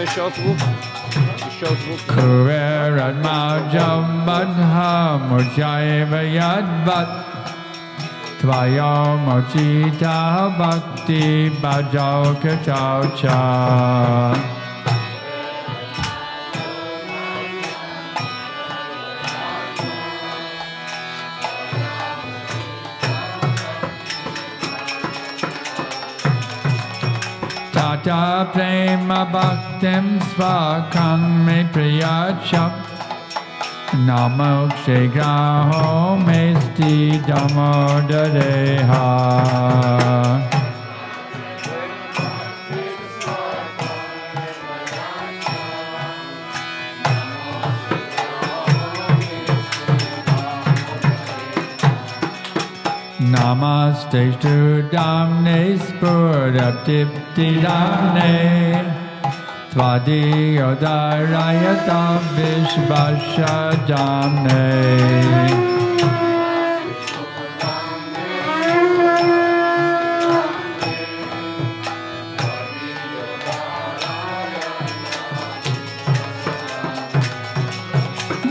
еще звук. Еще звук. Kuverat Majam Badha Murjaiva Yadvat Tvayam Ochita Bhakti Bhajau Kachaucha Tata Prema Bhaktim Svakam Me Priyacham Namo Kshegraho Mesti Damodareha Namaste Damne Spuraptipti Damne Tvadiyodarayata Vishvasha Damne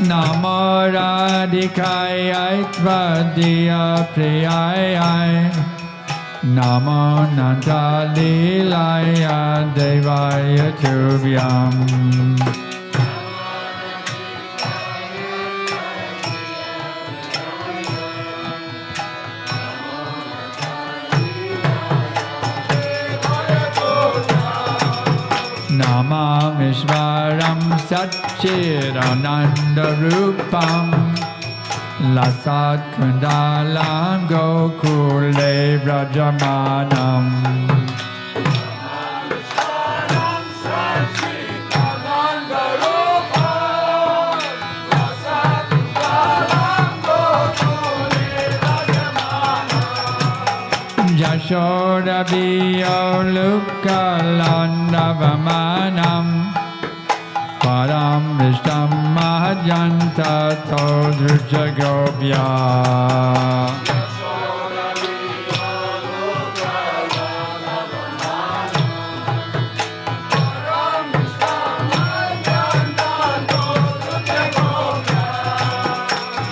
Namo Adhikari Tvadiya Priyaya Namo Nanda Lilaya Devaya Tubhyam Namam Ishvaram Satchidananda Rupam Lasat Kundalam Gokule Brajamanam Yashoda Biyo Lukalanda Vamanam Param Vishtam Mahajanta Todruja Gopya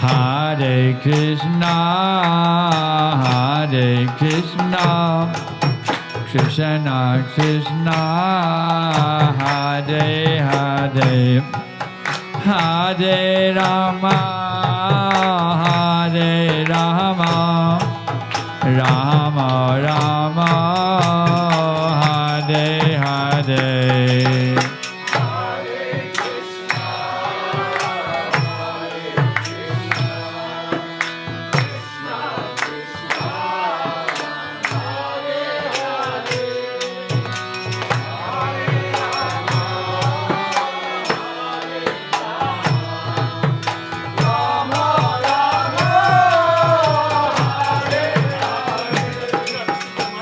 Hare Krishna Hare Krishna Krishna Krishna Hare Hare Hare Rama Hare Rama Rama Rama Hare Hare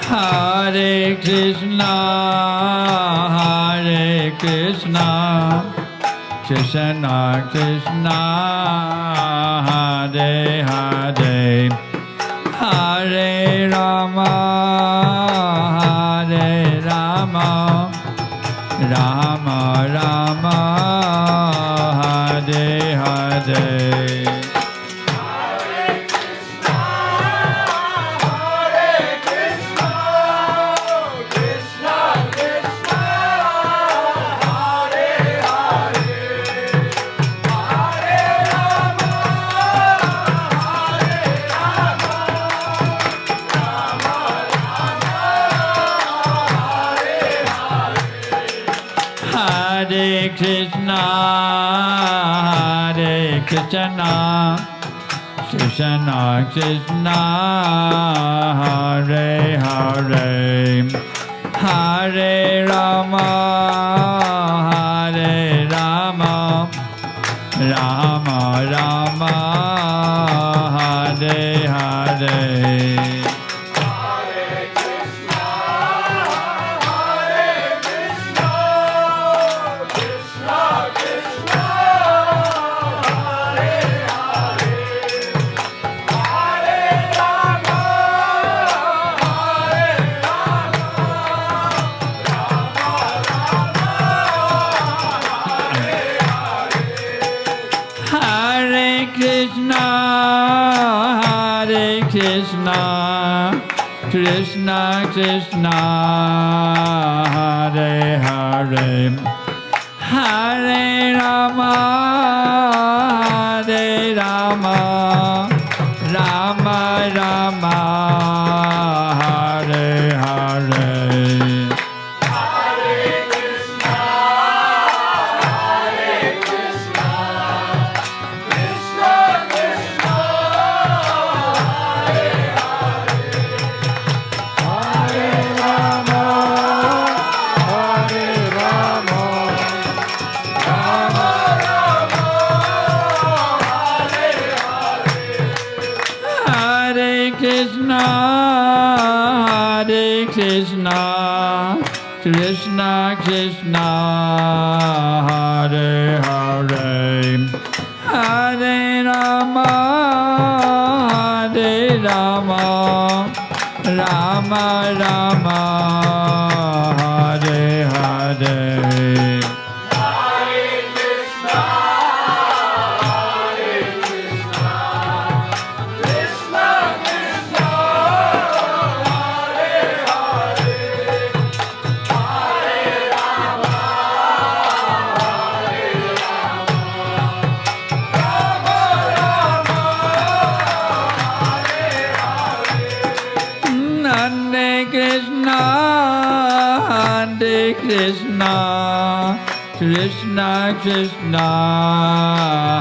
Hare Krishna, Hare Krishna, Krishna Krishna, Hare Hare, Hare Rama, Hare Rama, Rama Rama, Hare Hare. Hare Krishna, Hare Krishna, Krishna Krishna, Hare Hare, Hare Rama, Hare Rama, Rama Rama, Hare Hare. Krishna, Krishna Krishna, Hare Hare, Hare Rama, Hare Rama, Rama Rama, Hare Hare. Krishna Krishna, Hare Hare, Hare Rama, Hare Rama, Rama Rama, Hare Hare. Krishna, Krishna Krishna,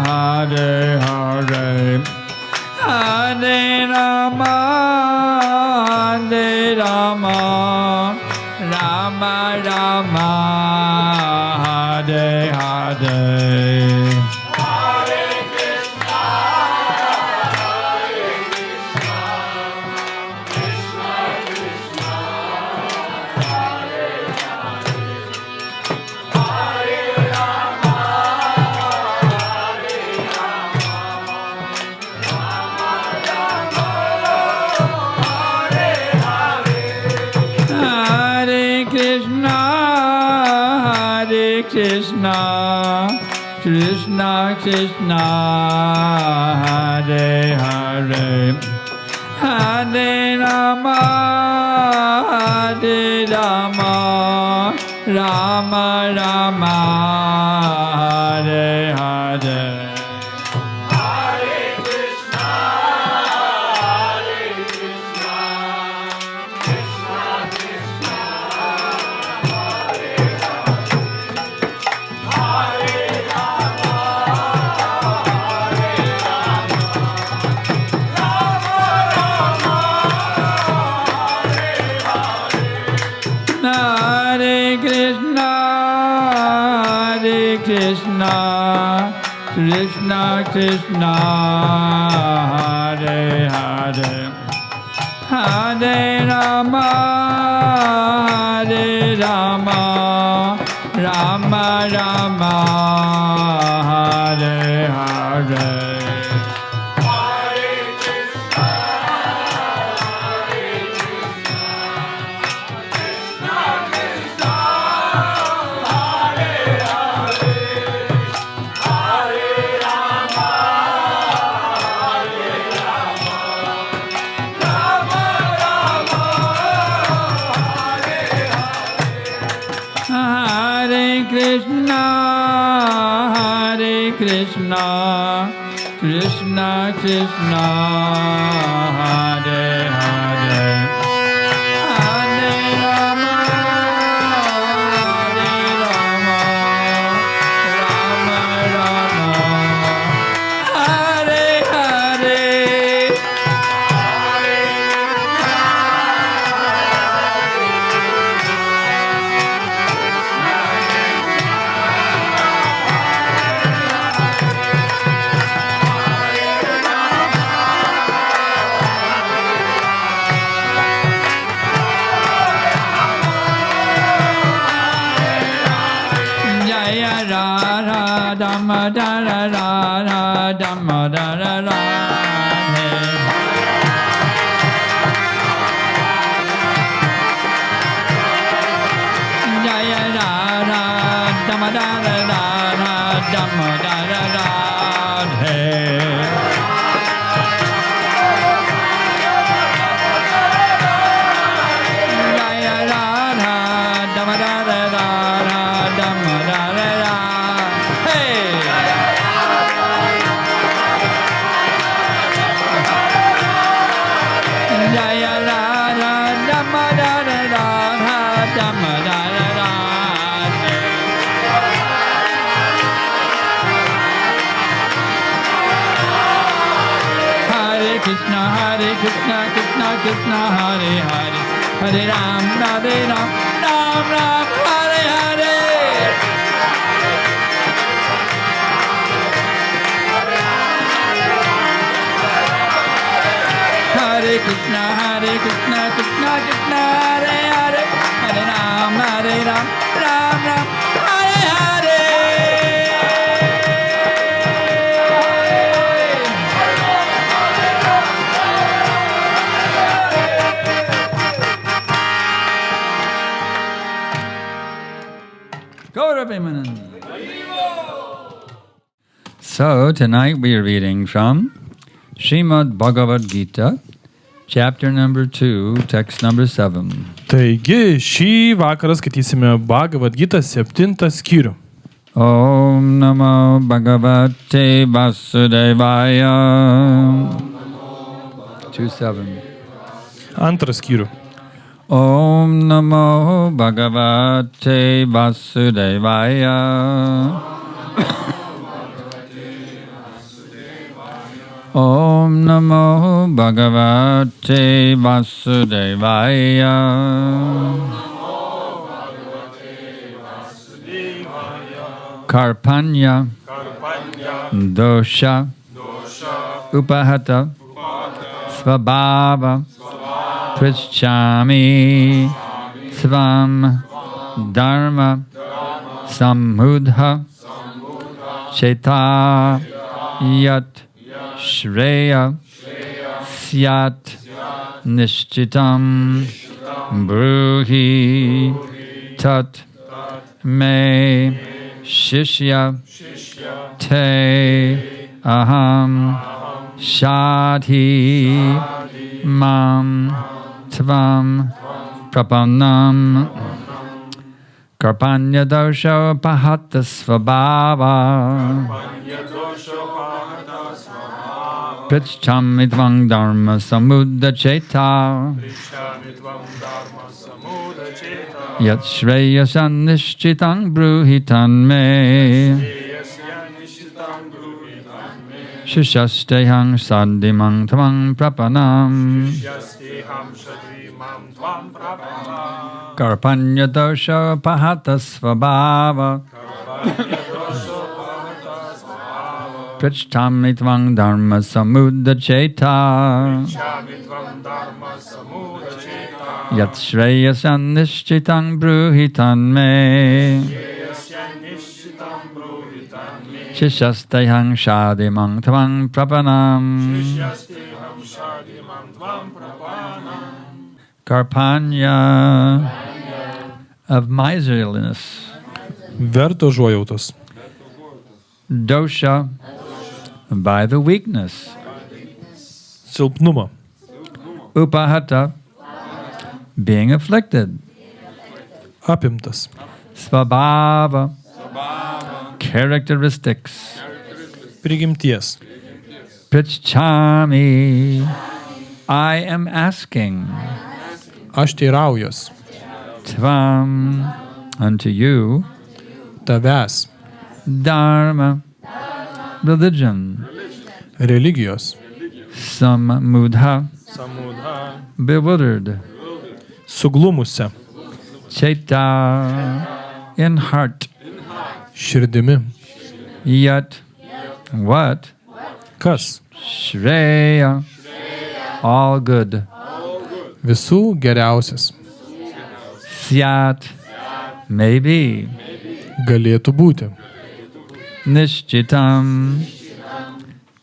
Hare Hare, Hare Rama, Hare Rama, Rama Rama, Hare Hare. Krishna, Krishna Krishna, Hare Hare, Hare Rama, Hare Rama, Rama Rama, Hare Hare. Krishna, Krishna Krishna, Hare Hare, Hare Rama, Hare Rama, Rama Rama, Hare Hare. Krishna, Krishna Krishna, Hare Hare, Hare Rama, Hare Rama, Rama Rama, Hare Hare. Damodarashtaka, Damodarashtaka. Jaya Radha, Damodarashtaka, Damodarashtaka. Krishna, Hare Hare, Hare Ram, Radhe Ram, Ram Ram, Hare Hare. Hare Krishna, Krishna Krishna, Hare Hare, Hare Ram, Ram Ram, Hare Hare. So tonight we are reading from Srimad Bhagavad Gita, chapter number 2, text number 7. Taigi, šį vakarą skaitysime Bhagavad Gita 7 skyrių. Om Namo Bhagavate Vasudevaya. 2.7. Antras skyrių. Om Namo Bhagavate Vasudevaya. Om Namo Bhagavate Vasudevaya. Karpanya Dosha Upahata Svabhava Prichami Svam Dharma Samudha Cheta Yat Shreya Syat Nishchitam Bruhi Tat Me Shishya Te Aham Shadhi Mam Tvam Prapanam Karpanya Dosha Pahata Svabhava Prichtam Idvang Dharma Samudha Cheta Yat Shreyasan Nishchitang Bruhitan Me Shishastehang Sadimang Tvang Prapanam Karpanya Dosha Pahata Svabhava Prichtam Itvang Dharma Samudha Cheta Yat Shreyasan Nishchitang Bruhitan Me Shishastehang Shadimang Tvang Prapanam Karpanya of miserliness, Verto užuojautos. Dosha by the weakness, Silpnumo. Upahata being afflicted, Apimtas. Svabhava characteristics, Prigimties. Prichami I am asking, Aš teiraujuos. Tvam unto you, Tavęs. Dharma religion, Religijos. Samudha Samudha. bewildered, Suglumusią. Cheta in heart, Širdimi. Yat what? Kas? Shreya all good, Visų geriausias. Syat maybe, Galėtų būti. Nishchitam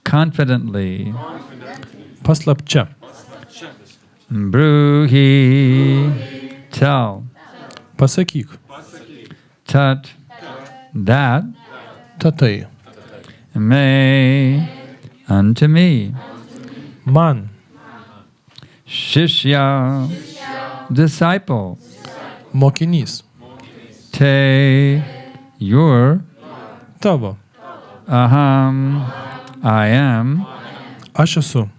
confidently, Paslapčia. Bruhi tell, Pasakyk. Tat that, Tatai. May unto me, Man. Shishya disciple, Mokinys. Te your, Tavo. Aham I am, Aš esu.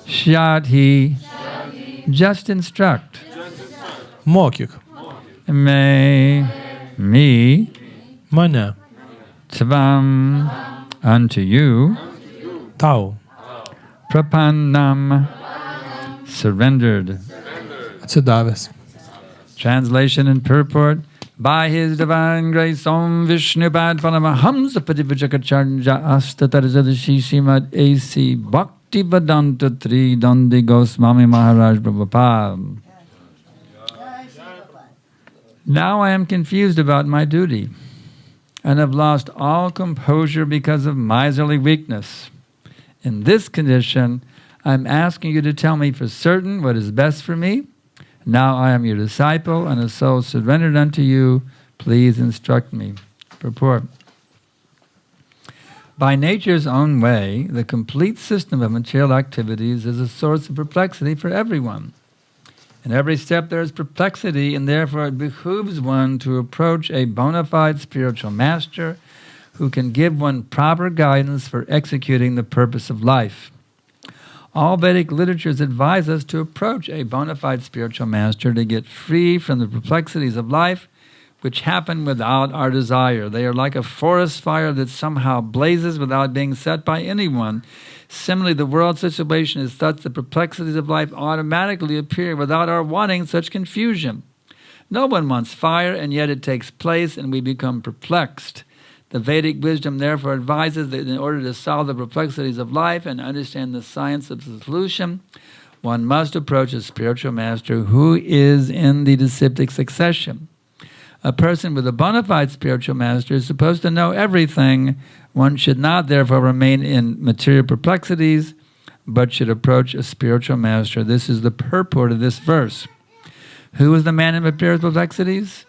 Shadhi just instruct, Mokyk. May me, Mane. Tvam unto you, Tau. Prapannam surrendered. Atsidavęs. Translation and purport. By His divine grace, Om Vishnu Pad Paramahamsa Padivajakacarya Astatarajashi Srimad A.C. Bhakti Vedanta Tri Dandi Goswami Maharaj Prabhupada. Now I am confused about my duty and have lost all composure because of miserly weakness. In this condition, I am asking you to tell me for certain what is best for me. Now I am your disciple and a soul surrendered unto you. Please instruct me. Purport. By nature's own way, the complete system of material activities is a source of perplexity for everyone. In every step there is perplexity, and therefore it behooves one to approach a bona fide spiritual master who can give one proper guidance for executing the purpose of life. All Vedic literatures advise us to approach a bona fide spiritual master to get free from the perplexities of life which happen without our desire. They are like a forest fire that somehow blazes without being set by anyone. Similarly, the world situation is such that perplexities of life automatically appear without our wanting such confusion. No one wants fire, and yet it takes place and we become perplexed. The Vedic wisdom therefore advises that in order to solve the perplexities of life and understand the science of the solution, one must approach a spiritual master who is in the disciplic succession. A person with a bona fide spiritual master is supposed to know everything. One should not therefore remain in material perplexities, but should approach a spiritual master. This is the purport of this verse. Who is the man in material perplexities?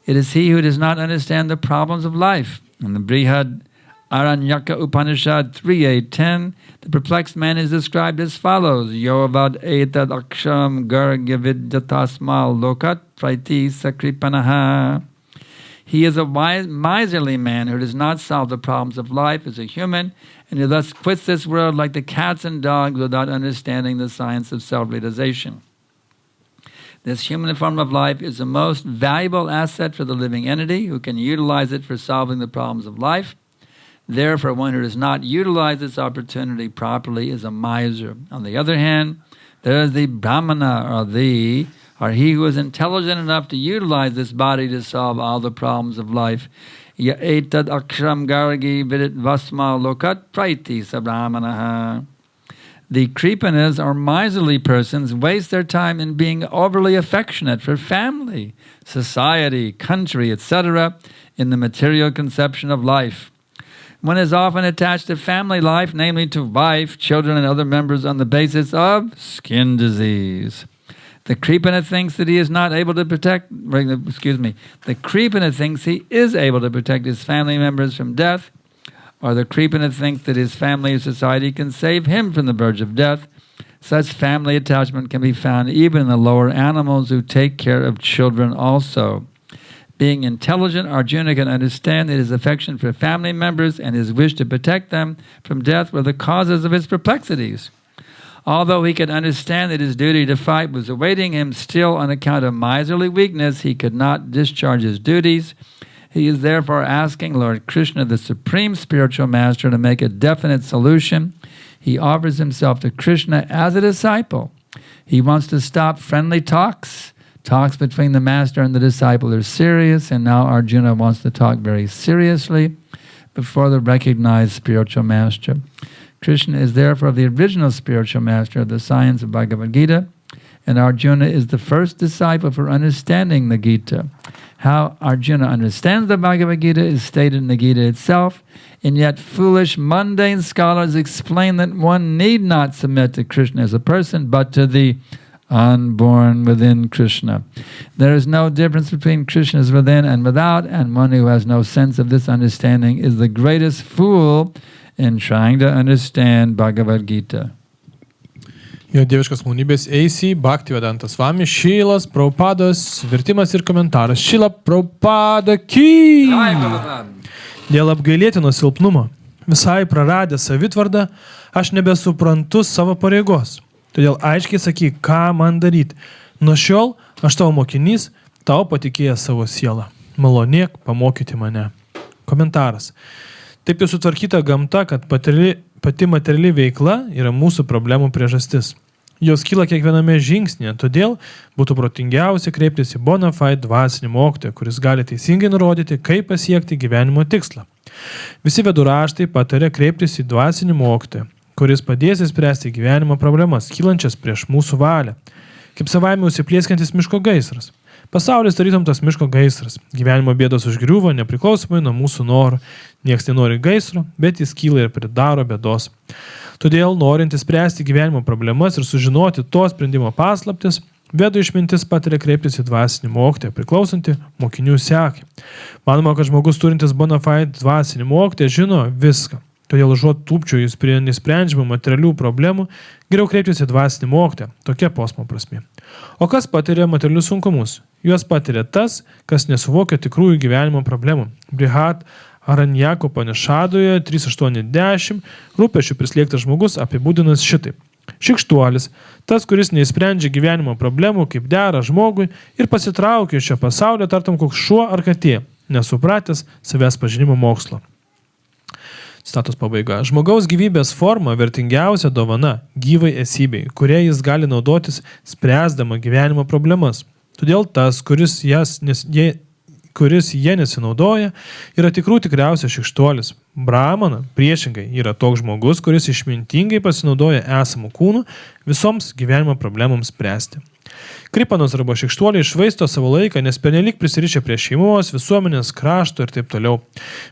It is he who does not understand the problems of life. In the Brihad Aranyaka Upanishad 3.8.10, the perplexed man is described as follows: Yovad etad aksham gargavidyatasmal lokat praiti sakripanaha. He is a miserly man who does not solve the problems of life as a human, and who thus quits this world like the cats and dogs without understanding the science of self-realization. This human form of life is the most valuable asset for the living entity who can utilize it for solving the problems of life. Therefore, one who does not utilize this opportunity properly is a miser. On the other hand, there is the Brahmana, or he who is intelligent enough to utilize this body to solve all the problems of life. Ya etad akshram gargi vidit vasma lokat praiti sabrahmanaha. The Kripanas, or miserly persons, waste their time in being overly affectionate for family, society, country, etc., in the material conception of life. One is often attached to family life, namely to wife, children, and other members on the basis of skin disease. The Kripana thinks that he is not able to protect, the Kripana thinks he is able to protect his family members from death, or the Kripana thinks that his family or society can save him from the verge of death. Such family attachment can be found even in the lower animals who take care of children also. Being intelligent, Arjuna can understand that his affection for family members and his wish to protect them from death were the causes of his perplexities. Although he could understand that his duty to fight was awaiting him, still on account of miserly weakness he could not discharge his duties. He is therefore asking Lord Krishna, the Supreme Spiritual Master, to make a definite solution. He offers himself to Krishna as a disciple. He wants to stop friendly talks. Talks between the Master and the disciple are serious, and now Arjuna wants to talk very seriously before the recognized Spiritual Master. Krishna is therefore the original Spiritual Master of the science of Bhagavad Gita, and Arjuna is the first disciple for understanding the Gita. How Arjuna understands the Bhagavad Gita is stated in the Gita itself, and yet foolish, mundane scholars explain that one need not submit to Krishna as a person, but to the unborn within Krishna. There is no difference between Krishna's within and without, and one who has no sense of this understanding is the greatest fool in trying to understand Bhagavad Gita. Jo dieviškas malonybės AC, Bhakti Vedanta Swami, Šilas Prabhupados, vertimas ir komentaras. Šila Prabhupada ki! Dėl apgailėtino silpnumo, visai praradęs savitvardą, aš nebesuprantu savo pareigos. Todėl aiškiai sakyk, ką man daryti. Nuo šiol aš tavo mokinys, tau patikėjęs savo sielą. Malonėk pamokyti mane. Komentaras. Taip jau sutvarkyta gamta, kad pati materiali veikla yra mūsų problemų priežastis. Jos kyla kiekviename žingsnėje, todėl būtų protingiausia kreiptis į bona fide dvasinį mokytoją, kuris gali teisingai nurodyti, kaip pasiekti gyvenimo tikslą. Visi vedų raštai patarė kreiptis į dvasinį mokytoją, kuris padės įspręsti gyvenimo problemas, kylančias prieš mūsų valią, kaip savaime užsiplieskantis miško gaisras. Pasaulis tarytum tas miško gaisras. Gyvenimo bėdos užgriuvo nepriklausomai nuo mūsų norų. Niekas nenori gaisro, bet jis kyla ir pridaro bėdos. Todėl, norint spręsti gyvenimo problemas ir sužinoti to sprendimo paslaptis, vedų išmintis patiria kreiptis į dvasinį mokytoją, priklausantį mokinių sekai. Manoma, kad žmogus turintis bona fide dvasinį mokytoją žino viską. Todėl užuot tūpčiojus prie nesprendžiamų materialių problemų, geriau kreiptis į dvasinį mokytoją. Tokia posmo prasmė. O kas patiria materialius sunkumus? Juos patiria tas, kas nesuvokia tikrųjų gyvenimo problemų. Brihat Aranjako Panešadoje 3.8.10 rūpesčių prislėgtas žmogus apibūdinas šitaip. Šikštuolis, tas, kuris neįsprendžia gyvenimo problemų kaip dera žmogui ir pasitraukia iš šio pasaulio tartum koks šuo ar katė, nesupratęs savęs pažinimo mokslo. Citatos pabaiga. Žmogaus gyvybės forma vertingiausia dovana gyvai esybei, kuria jis gali naudotis spręsdama gyvenimo problemas. Todėl tas, kuris jie nesinaudoja, yra tikriausias šikštuolis. Brahmana, priešingai, yra toks žmogus, kuris išmintingai pasinaudoja esamų kūnų visoms gyvenimo problemams spręsti. Kripanos arba šikštuoliai švaisto savo laiką, nes pernelyg prisirišę prie šeimos, visuomenės, krašto ir taip toliau,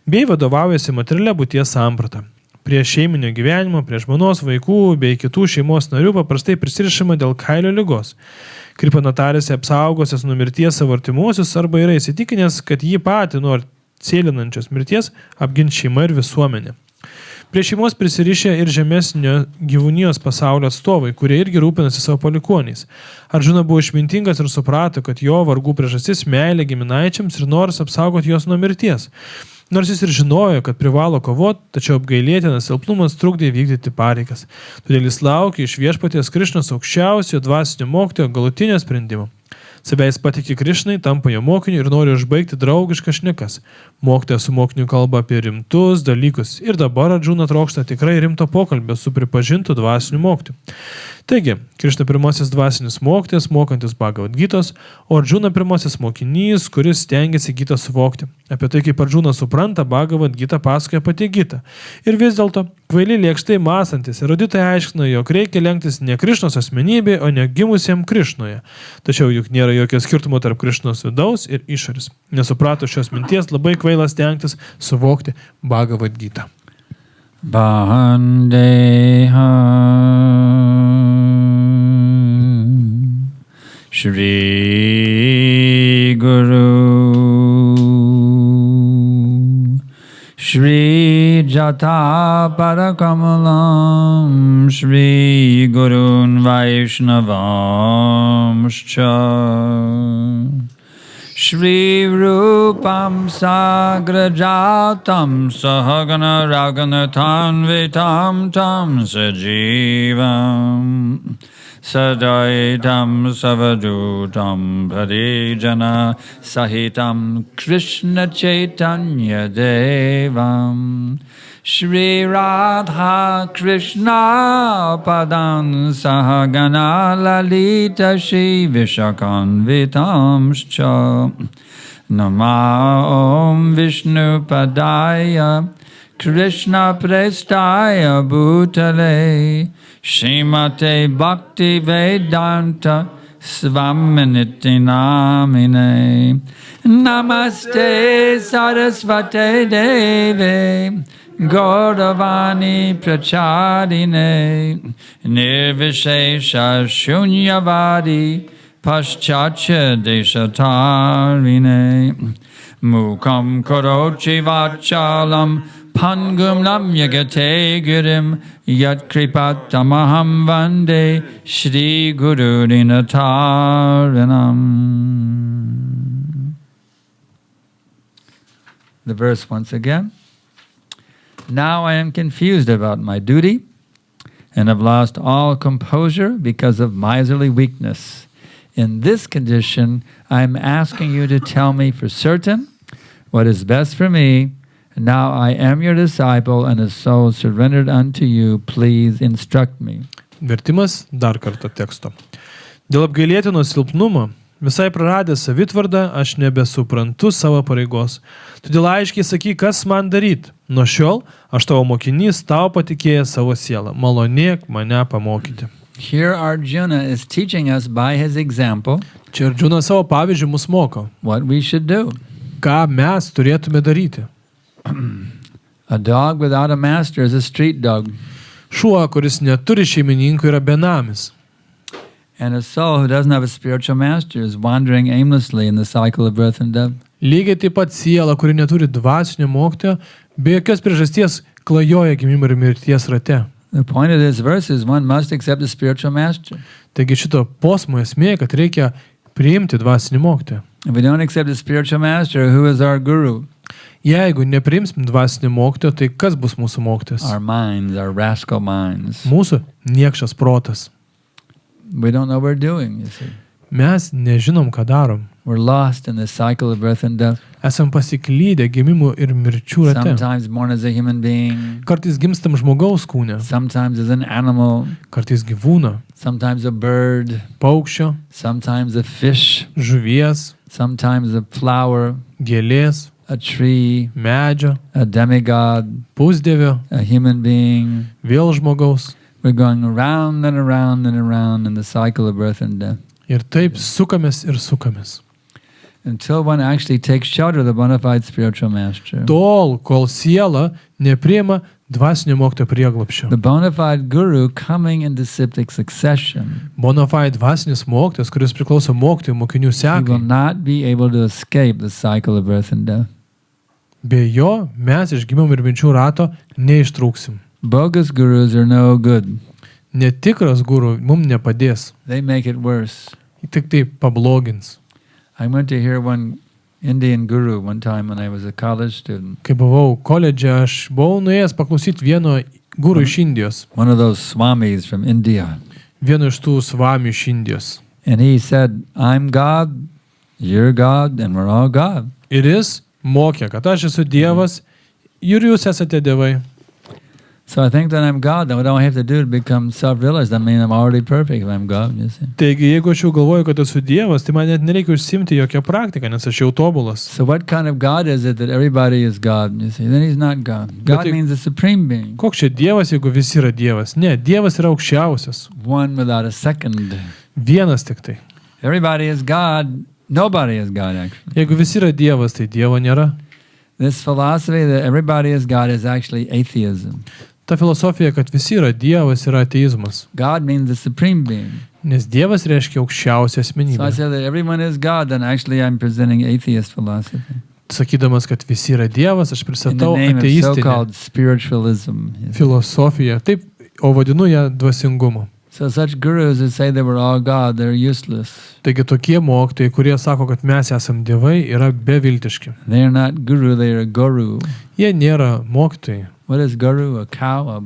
bei vadovaujasi materialia būties samprata. Prie šeiminio gyvenimo, prie žmonos, vaikų bei kitų šeimos narių paprastai prisirišama dėl kailio ligos. Kripano tarėsi apsaugosias nuo mirties savo artimuosius arba yra įsitikinęs, kad jį patį nuo cėlinančios mirties apgins šeima ir visuomenė. Prie šeimos prisirišę ir žemesnio gyvūnijos pasaulio atstovai, kurie irgi rūpinasi savo palikuoniais. Arjuna buvo išmintingas ir suprato, kad jo vargų priežastis meilė giminaičiams ir noras apsaugoti juos nuo mirties. Nors jis ir žinojo, kad privalo kovoti, tačiau apgailėtinas silpnumas trukdė vykdyti pareigas. Todėl jis laukė iš viešpaties Krišnos aukščiausio dvasinio mokytojo galutinio sprendimo. Savęs patikė Krišnai, tampa jo mokiniu ir nori užbaigti draugiškas šnekas. Mokytojas su mokiniu kalba apie rimtus dalykus ir dabar Arjuna trokšta tikrai rimto pokalbio su pripažintu dvasiniu mokytoju. Taigi, Krišna pirmasis dvasinis mokytojas, mokantis Bhagavad Gitos, o Arjuna pirmasis mokinys, kuris stengiasi Gitą suvokti. Apie tai, kaip Arjuna supranta, Bhagavad Gita pasakoja pati Gita. Ir vis dėlto, kvaili lėkštai mąstantis eruditai aiškina, jog reikia lenktis ne Krišnos asmenybė, o ne gimusiem Krišnoje. Tačiau juk nėra jokio skirtumo tarp Krišnos vidaus ir išorės. Nesuprato šios minties, labai kvailas stengtis suvokti Bhagavad Gita. Shri Guru Shri Jata Parakamalam Shri Gurun Vaishnavamscha Shri Rupam Sagrajatam Sahagana Raganatam Vitam Tam Sajivam Sadaitam Savadutam Parijana Sahitam Krishna Chaitanya Devam Shri Radha Krishna Padan Sahagana Lalita Shri ISKCON Vilnius Nama Om Vishnu Padaya Krishna Prestaya Bhutale Shrimate Bhakti Vedanta Svaminiti Namine Namaste Sarasvate Deve Gauravani Prachadine Nirvishesha Shunyavadi Paschatya Deshatarine Mukam Korochi Vachalam Pangum Namyagate Gurim Yat Kripatamaham Vande Shri Guru Dinataranam. The verse once again. Now I am confused about my duty and have lost all composure because of miserly weakness. In this condition, I am asking you to tell me for certain what is best for me. Now I am your disciple and a soul surrendered unto you. Please instruct me. Vertimas dar kartą teksto. Dėl apgailėtino silpnumo, visai praradęs savitvardą, aš nebesuprantu savo pareigos. Todėl aiškiai sakyk, kas man daryti. Nuo šiol aš tavo mokinys, tau patikėjęs savo sielą. Malonėk mane pamokyti. Here Arjuna is teaching us by his example Čia Arjuna savo pavyzdžių mus moko. what we should do. Ką mes turėtume daryti? A dog without a master is a street dog. Šuo, kuris neturi šeimininkų, yra benamis. And a soul who doesn't have a spiritual master is wandering aimlessly in the cycle of birth and death. Lygiai taip pat siela, kuri neturi dvasinio mokytojo, be jokios priežasties klajoja gimimo ir mirties rate. The point of this verse is one must accept a spiritual master. Taigi šito posmo esmė, kad reikia priimti dvasinį mokytoją. If we don't accept a spiritual master, who is our guru? Jeigu nepriimsim dvasinį mokytoją, tai kas bus mūsų mokytojas? Our minds, our rascal minds. Mūsų niekšas protas. We don't know what we're doing, you see. Mes nežinom, ką darom. We're lost in the cycle of birth and death. Esam pasiklydę gimimų ir mirčių rate. Sometimes born as a human being, Kartais gimstam žmogaus kūne, sometimes as an animal, kartais gyvūno, sometimes a bird, paukščio, sometimes a fish, žuvies, sometimes a flower, gėlės, a tree, medžio, a demigod, pusdievio, a human being. vėl žmogaus. We're going around and around and around in the cycle of birth and death Ir taip sukamės ir sukamės. until one actually takes shelter of the bona fide spiritual master. Tol, kol siela nepriima dvasinio mokytojo prieglobsčio. The bona fide guru coming in disciplic succession, Bonafide dvasinis mokytojas, kuris priklauso mokytojų mokinių he will sekai. not be able to escape the cycle of birth and death. Be jo mes iš gimimo ir minčių rato neištrūksim. Bogus gurus are no good. Netikras guru mums nepadės. They make it worse. Tik tai pablogins. I went to hear one Indian guru one time when I was a college student. Kai buvau koledže, aš buvau nuėjęs paklausyti vieno guru iš Indijos. One of those swamis from India. Vieno iš tų svamių iš Indijos. And he said, I'm God, you're God, and we're all God. Ir jis mokė, kad aš esu Dievas ir jūs esate dievai. So I think that I'm God, then what do I have to do to become self-realized? I mean, I'm already perfect if I'm God, you see. Taigi, jeigu aš jau galvoju, kad esu Dievas, tai man net nereikia užsimti jokią praktiką, nes aš jau tobulas. So what kind of God is it that everybody is God, you see? Then he's not God. God means the supreme being. Koks čia Dievas, jeigu visi yra Dievas? Ne, Dievas yra aukščiausias. One without a second. Vienas tik tai. Everybody is God. Nobody is God, actually. Jeigu visi yra Dievas, tai Dievo nėra. This philosophy that everybody is God is actually atheism. Ta filosofija, kad visi yra Dievas, yra ateizmas. God means the supreme being. Nes Dievas reiškia aukščiausią So I asmenybę. say that everyone is God, then actually I'm presenting atheist philosophy. Sakydamas, kad visi yra Dievas, aš In the pristatau name of ateistinę so-called spiritualism. you see. filosofiją. Taip, o vadinu ją dvasingumu. So such gurus that say that we're all God, they're useless. Taigi tokie mokytojai, kurie sako, kad mes esam dievai, yra beviltiški. They're not guru, they're a guru. Jie nėra mokytojai. What is guru? A cow? A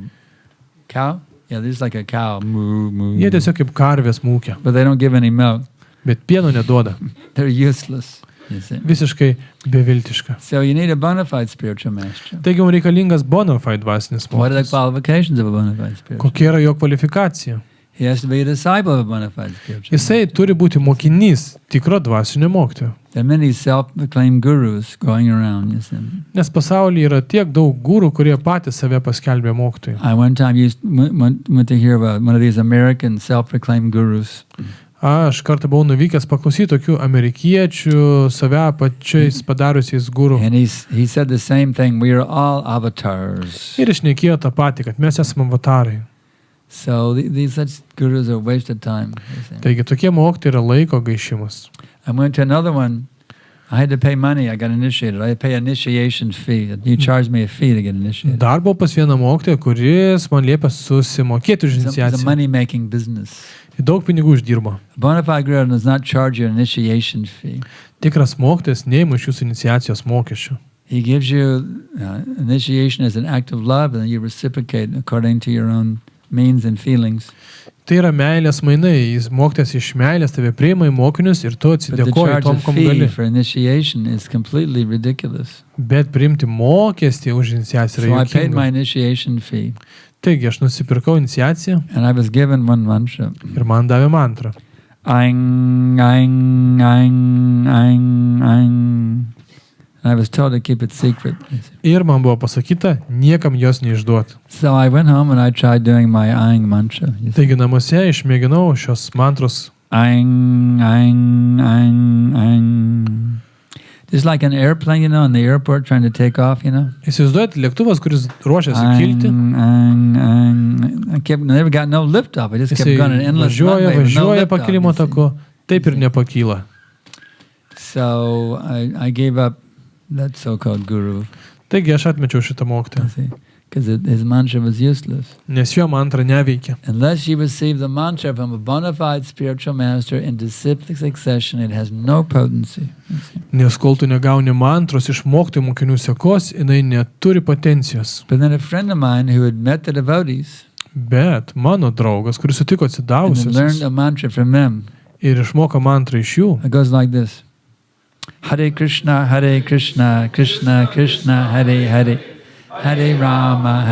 cow? Yeah, they're just like a cow. Moo, moo. Jie tiesiog kaip karvės mūkia, But they don't give any milk. bet pieno neduoda. They're useless. You see. Visiškai beviltiška. So you need a bona fide spiritual master. Taigi mums reikalingas bona fide dvasinis What are the mokytojas. qualifications of a bona fide spiritual? Kokia yra jo kvalifikacija? He has to be a disciple of a bona fide spiritual. Jisai turi būti mokinys tikro dvasinio mokytojo. There are many self-proclaimed gurus going around, you see. Nes pasaulyje yra tiek daug gūrų, kurie patys save paskelbė mokytojai. I one time went to hear about one of these American self-proclaimed gurus. Aš kartą buvau nuvykęs paklausyti tokių amerikiečių save pačiais padariusiais gūrų. And he said the same thing. We are all avatars. Ir išnekėjo tą patį, kad mes esame avatarai. So these such gurus are a waste of time. you see. Taigi tokie mokytojai yra laiko gaišimas. I went to another one. I had to pay money. I got initiated. I had to pay initiation fee. He charged me a fee to get initiated. Dar buvau pas vieną mokytoją, kuris man liepė susimokėti už It's a iniciaciją. money-making business. Ir daug pinigų uždirbo. A bona fide guru does not charge you an initiation fee. Tikras mokytojas neima iš jūsų iniciacijos mokesčių. He gives you initiation as an act of love, and then you reciprocate according to your own means and feelings. Tai yra meilės mainai. Jis mokytojas iš meilės tave priima į mokinius ir tu But the atsidėkoji charge tom, of kom fee gali. for initiation is completely ridiculous. Bet priimti mokestį už iniciaciją So yra I paid my juokinga. initiation fee. Taigi, aš nusipirkau iniciaciją and I was given one mantra. ir man davė mantrą. Aing, aing, aing, aing, aing. And I was told to keep it secret. Ir man buvo pasakyta, niekam jos neišduoti. So I went home and I tried doing my aing mantra. Taigi namuose išmėginau šios mantros. Aing, aing, aing, aing. Just like an airplane, in the airport trying to take off, Įsivaizduojate, lėktuvas, kuris ruošiasi kilti. I never got no lift off. I just kept going an endless runway with no važiuoja lift pakilimo off. taku, taip ir nepakyla. So I gave up that so-called guru. Taigi aš atmečiau šitą mokytoją, Because his mantra was useless. nes jo mantra neveikia. Unless you receive the mantra from a bona fide spiritual master in disciplic succession, it has no potency. Nes kol tu negauni mantros iš mokytojų mokinių sekos, jinai neturi potencijos. But then a friend of mine who had met the devotees Bet mano draugas, kuris sutiko and learned atsidavusius a mantra from them, ir išmoko mantrą iš jų, it goes like this. Hare Krishna, Krishna Krishna, Hare Hare. Hare Rama,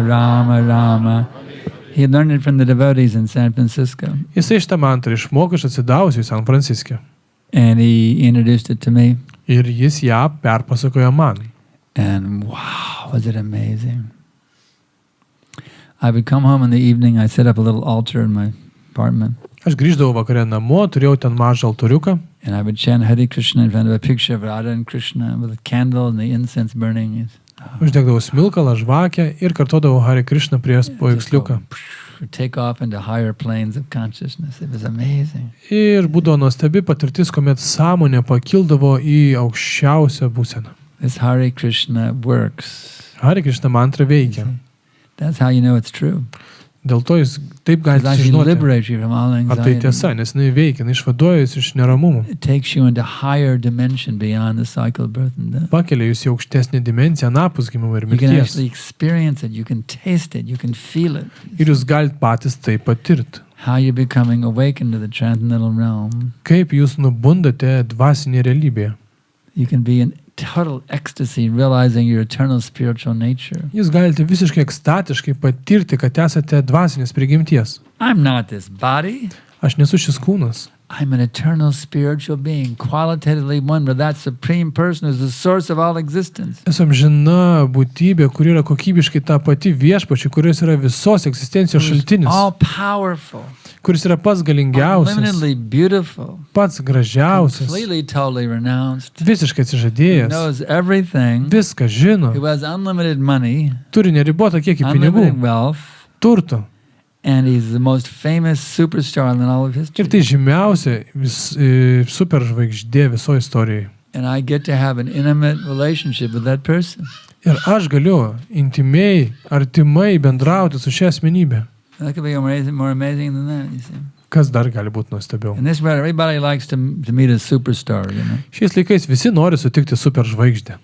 Rama Rama. He learned it from the devotees in San Francisco. jisai šitą mantrą išmoko iš atsidavusių San Franciske. And he introduced it to me. Ir jis ją perpasakojo man. And wow, was it amazing. I would come home in the evening, I set up a little altar in my apartment. Aš grįždavau vakarė namo, turėjau ten mažą altoriuką. And I would chant Hare Krishna in front of a picture of Radha and Krishna with a candle and the incense burning. Uždegdavau smilkalą, žvakę ir kartodavau Hare Krishna prie paveiksliuką. Take off into higher planes of consciousness. It was amazing. Ir būdavo nuostabi patirtis, kuomet sąmonė pakildavo į aukščiausią būseną. This Hare Krishna works. Hare Krishna mantra veikia. That's how you know it's true. Dėl to jis taip It galite actually sužinoti, liberates you from all ar tai anxiety. tiesa, nes jinai veikia, jinai išvaduoja jūs iš neramumų. It takes you into higher dimension beyond the cycle of birth and death. Pakelia jūs į aukštesnę dimensiją, anapus gimimo ir You can mirties. actually experience it. You can taste it. You can feel it. Ir jūs galite patys tai patirti. How you're becoming awakened to the transcendental realm. Kaip jūs nubundate dvasinėje realybėje. You can be in total ecstasy, realizing your eternal spiritual nature. Jūs galite visiškai ekstatiškai patirti, kad esate dvasinės prigimties. I'm not this body. Aš nesu šis kūnas. I'm an eternal spiritual being, qualitatively one with that supreme person who's the source of all existence. Esu amžina būtybė, kuri yra kokybiškai ta pati viešpačiai, kuris yra visos egzistencijos šaltinis, All powerful, kuris yra pats galingiausias, unlimitedly beautiful, pats gražiausias, completely, totally renounced, visiškai atsižadėjęs, knows everything, viską žino, who has unlimited money, turi neribotą kiekį pinigų, unlimited wealth, turto. and he's the most famous superstar in all of history. Ir tai žymiausia superžvaigždė visoje istorijoje. And I get to have an intimate relationship with that person. Ir aš galiu intimiai, artimai bendrauti su šia asmenybė. That could be more amazing than that, you see. Kas dar gali būti nuostabiau? And this way, everybody likes to meet a superstar, Šiais laikais visi nori sutikti superžvaigždę.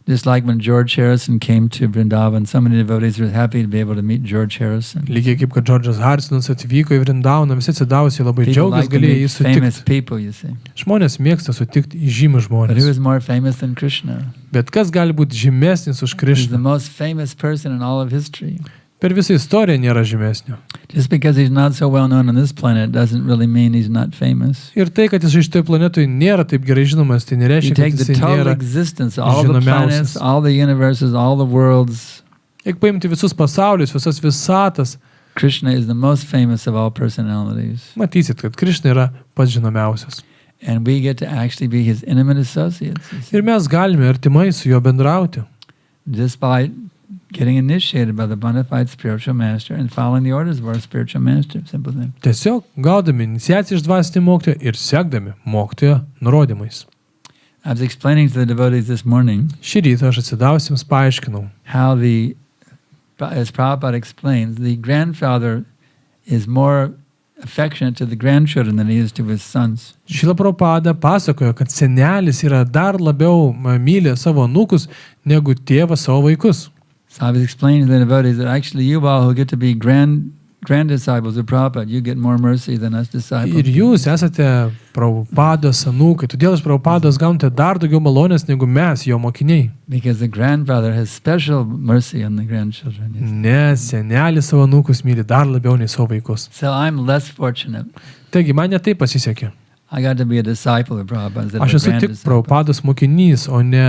Just like when George Harrison came to Vrindavan, so many devotees were happy to be able to meet George Harrison. Lygiai kaip kad Džordžas Harrisonas atvyko į Vrindauną, visi atsidavusiai labai People džiaugiasi like to galėjo jį meet famous sutikti. people, you see. Žmonės mėgsta sutikti žymių But who žmonės. is more famous than Krishna? Bet kas gali būti žymesnis už He's the Krišną? most famous person in all of history. Per visą istoriją nėra žymesnio. Just because he's not so well known on this planet doesn't really mean he's not famous. Ir tai, kad jis iš toje planetoje nėra taip gerai žinomas, tai You nereiškia, kad take the jis total nėra. existence, all the planets, žinomiausias. all the universes, all the worlds. Jeigu paimti visus pasaulius, visas visatas, Krishna is the most famous of all personalities. matysit, kad Krišna yra pats žinomiausias. And we get to actually be his intimate associates. You see. Ir mes galime artimai su juo bendrauti. Just by getting initiated by the bona fide spiritual master and following the orders of our spiritual master. Simple thing. Tiesiog gaudami iniciaciją iš dvasinio mokytojo ir sekdami mokytojo nurodymais. I was explaining to the devotees this morning Šį rytą aš atsidavusiems paaiškinau, how as Prabhupada explains, the grandfather is more affectionate to the grandchildren than he is to his sons. Šila Prabhupada pasakojo, kad senelis yra dar labiau myli savo anūkus negu tėvas savo vaikus. So I was explaining to the devotees that actually you all who get to be grand disciples of Prabhupada, you get more mercy than us disciples. Ir jūs esate Prabhupados anūkai, todėl iš Prabhupados gaunate dar daugiau malonės negu mes, jo mokiniai. Because the grandfather has special mercy on the grandchildren. Yes. Nes senelis savo anūkus myli dar labiau nei savo vaikus. So I'm less fortunate. Taigi, man netai pasisekė. I got to be a disciple of Prabhupada. Aš esu tik Prabhupados mokinys, o ne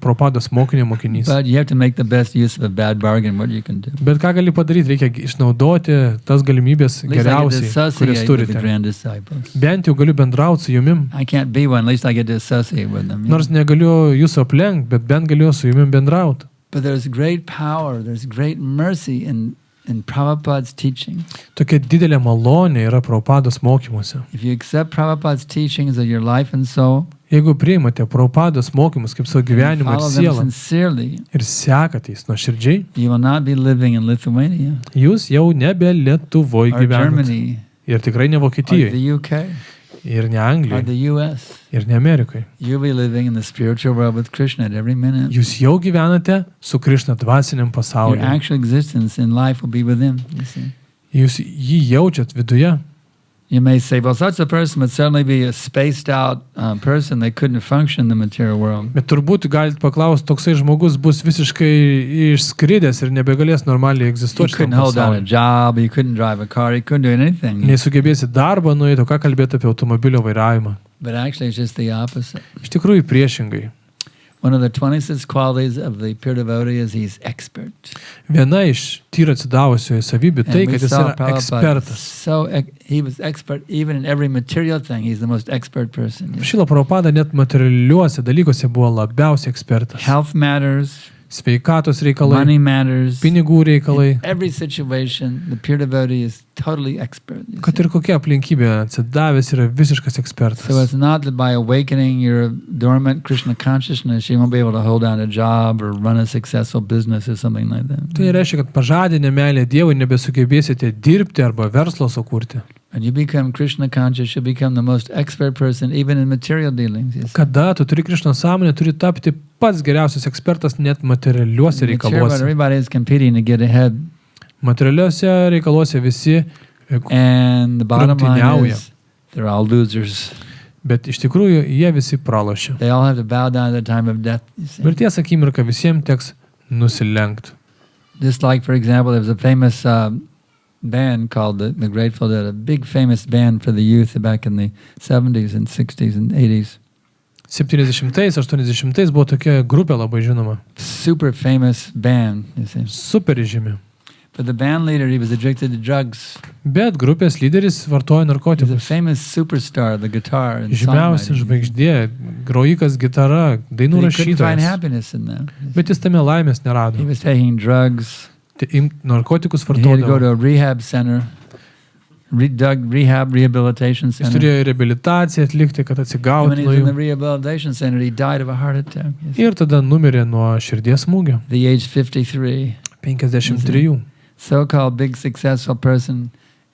Prabhupados mokinio mokinys. But you have to make the best use of a bad bargain. What you can do? Bet ką gali padaryti, reikia išnaudoti tas galimybės geriausiai, kurias turite. Bent jau galiu bendrauti su jumim. I can't be one, at least I get to associate with them. Nors negaliu jūsų aplenkt, bet bent galiu su jumim bendrauti. But there's great power, there's great mercy in Prabhupada's teaching. Tokia didelė malonė yra Prabhupados mokymuose. If you accept Prabhupada's teachings of your life and soul, jeigu priimate Prabhupados mokymus kaip savo gyvenimą ir sielą ir sekate jais nuoširdžiai, you will not be living in Lithuania, jūs jau nebe Lietuvoj or gyvenate. Germany, Ir tikrai ne or Vokietijoje, the UK, ir ne or Anglijoje, the US. ir ne Amerikoje. You'll be living in the spiritual world with Krishna at every minute. Jūs jau gyvenate su Krišna dvasiniam Your pasaulyje. actual existence in life will be with him, you see. Jūs jį jaučiat viduje. You may say, well, such a person would certainly be a spaced out person. They couldn't function in the material world. Bet turbūt galite paklausti, toksai žmogus bus visiškai išskridęs ir nebegalės normaliai He egzistuoti. couldn't hold down a job. He couldn't drive a car. He couldn't do anything. Nesugebėsi darbą nueiti, o ką kalbėti apie automobilio vairavimą. But actually, it's just the opposite. Iš tikrųjų priešingai. One of the 26 qualities of the pure devotee is he's expert. Viena iš tyro atsidavusiojo savybių tai, And we kad jis saw yra Prabhupada, ekspertas. so he was expert even in every material thing. He's the most expert person. Šila Prabhupada net materialiuose dalykuose buvo labiausiai ekspertas. Health matters. Sveikatos reikalai, Money matters. pinigų reikalai, In every situation, the pure devotee is totally expert. You kad see. ir kokia aplinkybė atsidavęs yra visiškas ekspertas. So it's not that by awakening your dormant Krishna consciousness, you won't be able to hold down a job or run a successful business or something like that. Tai reiškia, kad pažadinę meilę Dievui nebesugebėsite dirbti arba verslo sukurti. When you become Krishna conscious, you become the most expert person, even in material dealings. You see. Kada tu turi Krišnos sąmonę, turi tapti pats geriausias ekspertas net materialiuose In material world, reikaluose. everybody is competing to get ahead. Materialiuose reikaluose visi And the bottom line Grumtyniauja. is, they're all losers. Bet iš tikrųjų jie visi pralošia. They all have to bow down at the time of death. You see. Mirties akimirka visiems teks nusilenkti. Just like, for example, there was a famous band called the Grateful Dead, a big famous band for the youth back in the 70s and 60s and 80s. 70-ais, 80-ais buvo tokia grupė labai žinoma. Super famous band, you see. Super žymi. But the band leader, he was addicted to drugs. Bet grupės lyderis vartojo He was a narkotikus. famous superstar, the guitar and Žymiausia songwriting. žvaigždė, grojikas, gitara, dainų But he couldn't find rašytojas. happiness in that. You see. Bet jis tame laimės He nerado. was taking drugs. Narkotikus He had to go vartodavo. to a rehab center, rehabilitation Jis center. turėjo reabilitaciją atlikti, kad And when atsigautų he nuo was in the jų. rehabilitation center, he died of a heart attack. You see. Ir tada numirė nuo širdies smūgio. At the age 53. 53. So-called big successful person,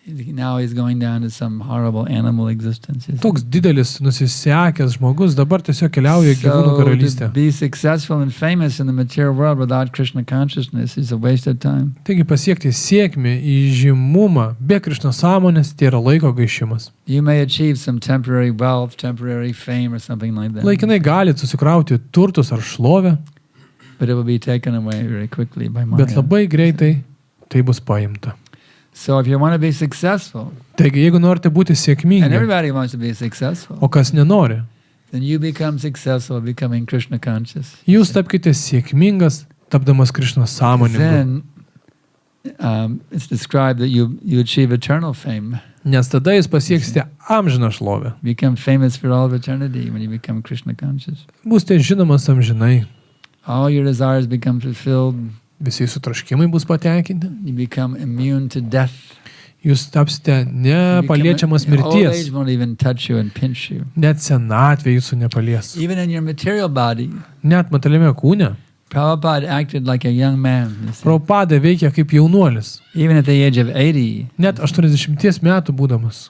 now he's going down to some horrible animal existence. You see. Toks didelis nusisekęs žmogus dabar tiesiog keliauja į gyvūnų So to karalystę. be successful and famous in the material world without Krishna consciousness is a waste of time. Taigi pasiekti sėkmę, įžymumą be Krišnos sąmonės tai yra laiko gaišimas. You may achieve some temporary wealth, temporary fame or something like that. Laikinai galit susikrauti turtus ar šlovę, But it will be taken away very quickly by bet Maya. labai greitai tai bus paimta. So if you want to be successful, Taigi, jeigu norite būti and sėkmingi, everybody wants to be successful, o kas nenori, then you become successful becoming Krishna conscious. jūs tapkite sėkmingas, tapdamas Krišnos sąmoningu. Then it's described that you achieve eternal fame. Nes tada jūs pasieksite amžiną šlovę. Become famous for all of eternity when you become Krishna conscious. Būsite žinomas amžinai. All your desires become fulfilled. Visi jūsų troškimai bus patenkinti. You become immune to death. Jūs tapsite nepaliečiamas Your old age mirties. won't even touch you and pinch you. Net senatvė jūsų nepalies. Even in your material body, Net materialiame kūne. Prabhupada acted like a young man. You see. Prabhupada veikia kaip jaunuolis. Even at the age of 80. Net 80 metų būdamas.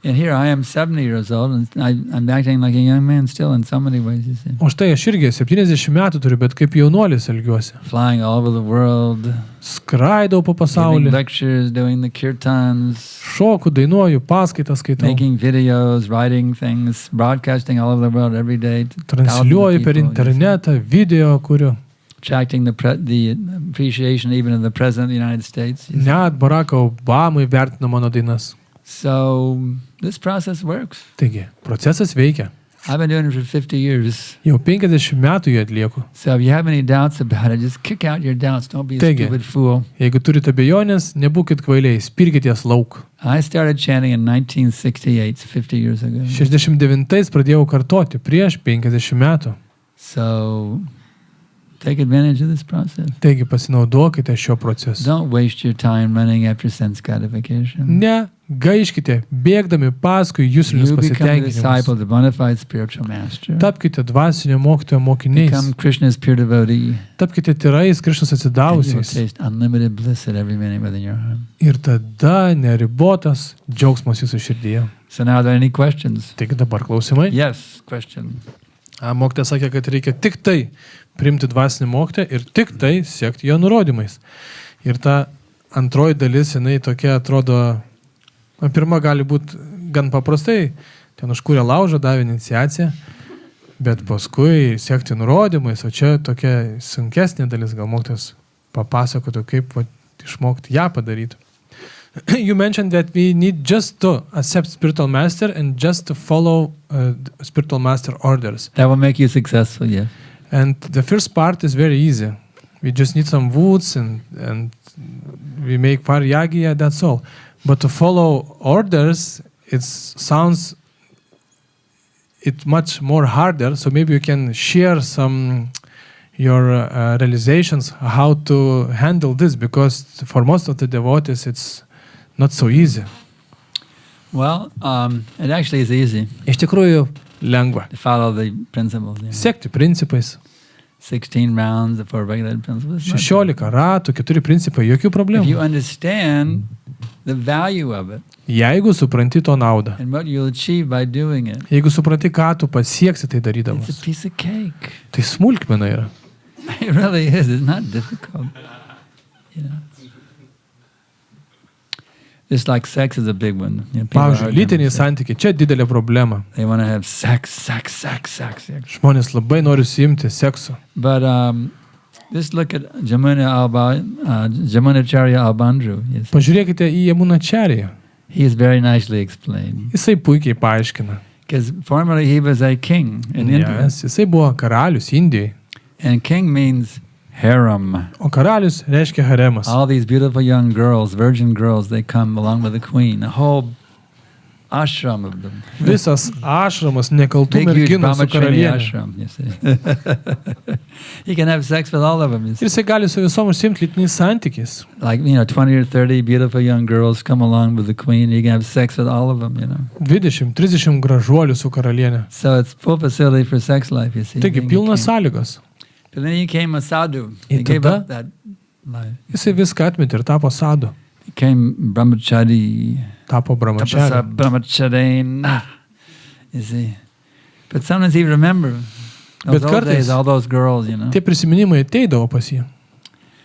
And here I am 70 years old and I'm acting like a young man still in so many ways, you see. O štai aš irgi 70 metų turiu, bet kaip jaunuolis elgiuosi. Flying all over the world. Skraidau po pasaulį. Giving lectures, doing the kirtans. Šoku, dainuoju, paskaitas skaitau. Making videos, writing things, broadcasting all over the world every day. Transliuoju per internetą, video kuriu. Attracting the appreciation even of the President of the United States. Net Barack Obama vertina mano dainas. So this process works. Taigi, procesas veikia. I've been doing it for 50 years. Jau 50 metų jį atlieku. So if you have any doubts about it, just kick out your doubts. Don't be a stupid fool. Jeigu turite abejonės, nebūkit kvailiai, spirkit jas lauk. I started chanting in 1968, 50 years ago. 69 pradėjau kartoti, prieš 50 metų. So take advantage of this process. Taigi pasinaudokite šio procesu. Don't waste your time running after sense gratification. Ne gaiškite, bėgdami paskui jūslinius You become the pasitenkinimus. disciple of the bona fide spiritual master. Tapkite dvasinio mokytojo mokiniais. Become Krishna's pure devotee. Tapkite tyrais Krišnos And you will atsidavusiais. taste unlimited bliss at every minute within your heart. Ir tada neribotas džiaugsmas jūsų širdyje. So now are there any questions? Taigi dabar klausimai. Yes, question. Mokytojas sakė, kad reikia tik tai priimti dvasinį mokytoją ir tik tai sekti jo nurodymais. Ir ta antroji dalis, jinai tokia atrodo, pirma gali būti gan paprastai, ten užkūrė laužą, davė iniciaciją, bet paskui sekti nurodymais, o čia tokia sunkesnė dalis, gal mokytojas papasakotų, kaip išmokti ją padaryti. You mentioned that we need just to accept spiritual master and just to follow spiritual master orders. That will make you successful, yes. And the first part is very easy. We just need some woods and we make paryagiya, that's all. But to follow orders, it's much more harder. So maybe you can share some your realizations how to handle this, because for most of the devotees it's not so easy. Well, it actually is easy Iš tikrųjų lengva. to follow the principles. You know. Sekti principais. 16 rounds, the 4 regulated principles. 16 ratų, 4 principai, jokių If you problemų. understand the value of it Jeigu supranti to naudą, and what you'll achieve by doing it, jeigu supranti, ką tu pasieksi tai it's a darydamas, piece of cake. tai smulkmena yra. It really is. It's not difficult. You know. Just like sex is a big one. You know, people are Pavyzdžiui, hard to lytiniai understand. santykiai, čia didelė problema. They want to have sex. Žmonės labai nori siimti seksu. But just look at Jamunacharya Albandru. Yes. Pažiūrėkite į Jamunacharya. He is very nicely explained. Jisai puikiai paaiškina. Because formerly he was a king in India. Nes jisai buvo karalius Indijai. And king means harem. O karalius reiškia haremas. All these beautiful young girls, virgin girls, they come along with the queen. A whole ashram of them. Visas ašramas nekaltų Big, huge merginų su brahmachari karalienė. ashram, you see. He can have sex with all of them. You see. Ir jisai gali su visom užsiimti lytiniais santykiais. Like, 20 or 30 beautiful young girls come along with the queen. You can have sex with all of them, 20-30 gražuolių su karalienė. So it's full facility for sex life, you see. Taigi Being a pilnas king. sąlygos. But then he became a sadhu. Ir He gave tada- up that life. Jisai viską atmetė ir tapo sadu. He became brahmachari. Tapo Tapasa brahmachari. brahmacharin. You see. But sometimes he remember those Bet old kartais- days, all those girls, Tie prisiminimai ateidavo pas jį.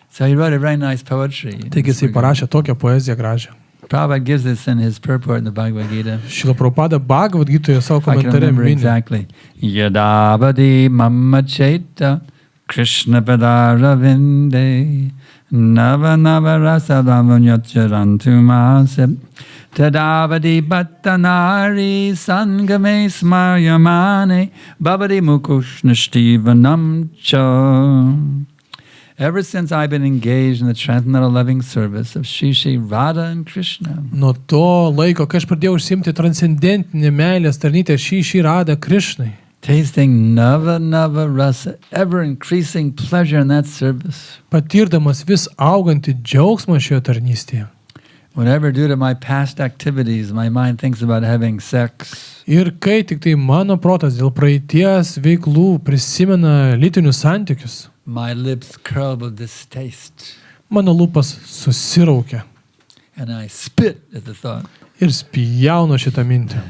So he wrote a very nice poetry. Taigi jisai parašė tokią poeziją gražią. Prabhupada gives this in his purport in the Bhagavad Gita. Šila Prabhupada Bhagavad Gitoje savo I can komentare remember mini. exactly. Yadavadi mamma cheta Krishna padaravinde Nava nava rasa dhavanyacharantu masep Tadavadi bhattanari sangame smaryamane Bhavadi mukushnashtivanam cha. Ever since I've been engaged in the transcendental loving service of Shri Radha and Krishna, Nuo to laiko, kai aš pradėjau užsiimti transcendentinę meilės tarnytę šį radą Krišnai, tasting nava rasa, ever increasing pleasure in that service, patirdamas vis augantį džiaugsmą šioje tarnystėje. whenever due to my past activities, my mind thinks about having sex, Ir kai tik tai mano protas dėl praeities veiklų prisimena lytinius santykius, my lips curl with distaste, mano lūpas susiraukia. and I spit at the thought. ir spjauna šitą mintį.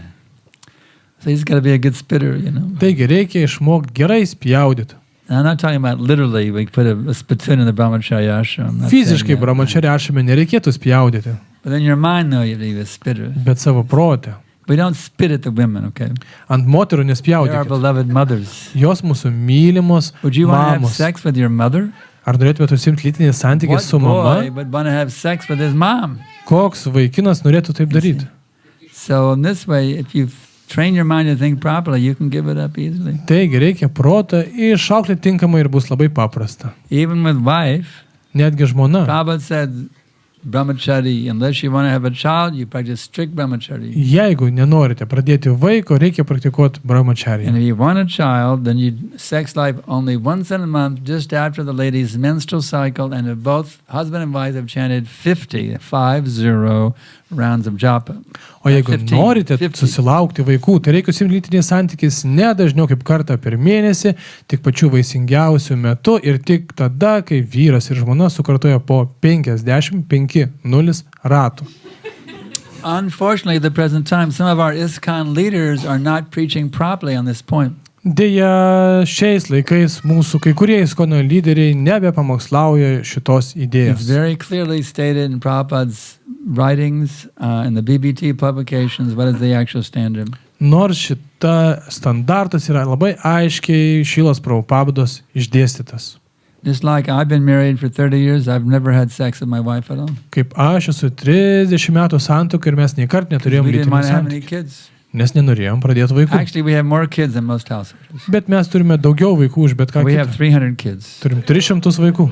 So he's got to be a good spitter, Taigi reikia išmokti gerai spjaudyti. I'm not talking about literally, we put a spittoon in the brahmacharya ashram. Fiziškai brahmacharya ašrame nereikėtų spjaudyti, But in your mind, though, you have to be a spitter. bet savo protę. We don't spit at the women, okay? Ant moterų They are nespjaudykite. beloved mothers. Jos mūsų mylimos Would you want to have mamos. sex with your mother? Ar norėtumėte užsiimti lytinį santykį What su boy mama? would want to have sex with his mom? Koks vaikinas norėtų taip daryti? So in this way, if you train your mind to think properly, you can give it up easily. Taigi reikia protą išauklėti tinkamai ir bus labai paprasta. Even with wife, Netgi žmona. Prabhupada said, brahmachari, unless you want to have a child, you practice strict brahmachari. Jeigu nenorite pradėti vaiko, reikia praktikuoti And brahmacharya. if you want a child, then you sex life only once in a month, just after the lady's menstrual cycle, and if both husband and wife have chanted 50 rounds of japa. O jeigu 15, norite 50. susilaukti vaikų, tai reikia užsiimti lytinį santykis ne dažniau kaip kartą per mėnesį, tik pačiu vaisingiausiu metu ir tik tada, kai vyras ir žmona sukartoja po 50 ratų. Unfortunately, at the present time, some of our ISKCON leaders are not preaching properly on this point. Deja, šiais laikais mūsų kai kurie ISKCON lyderiai nebepamokslauja šitos It's idėjos. very clearly stated in Prabhupada's writings, in the BBT publications, what is the actual standard. Nors šita standartas yra labai aiškiai Šilos Prabhupados išdėstytas. Just like I've been married for 30 years, I've never had sex with my wife at all. Kaip aš esu 30 metų santuokai ir mes nei kart neturėjom We didn't lytinių want to have any santykių, kids. nes nenorėjom pradėti vaikų. Actually, we have more kids than most households. Bet mes turime daugiau vaikų už bet ką We have kitą. 300 kids. Turim 300 vaikų.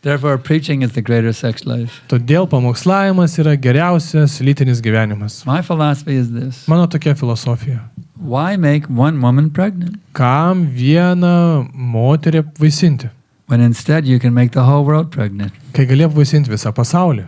Therefore, preaching is the greater sex life. Todėl pamokslavimas yra geriausias lytinis gyvenimas. My philosophy is this. Mano tokia filosofija. Why make one woman pregnant Kam vieną moterį apvaisinti, when instead you can make the whole world pregnant kai gali apvaisinti visą pasaulį?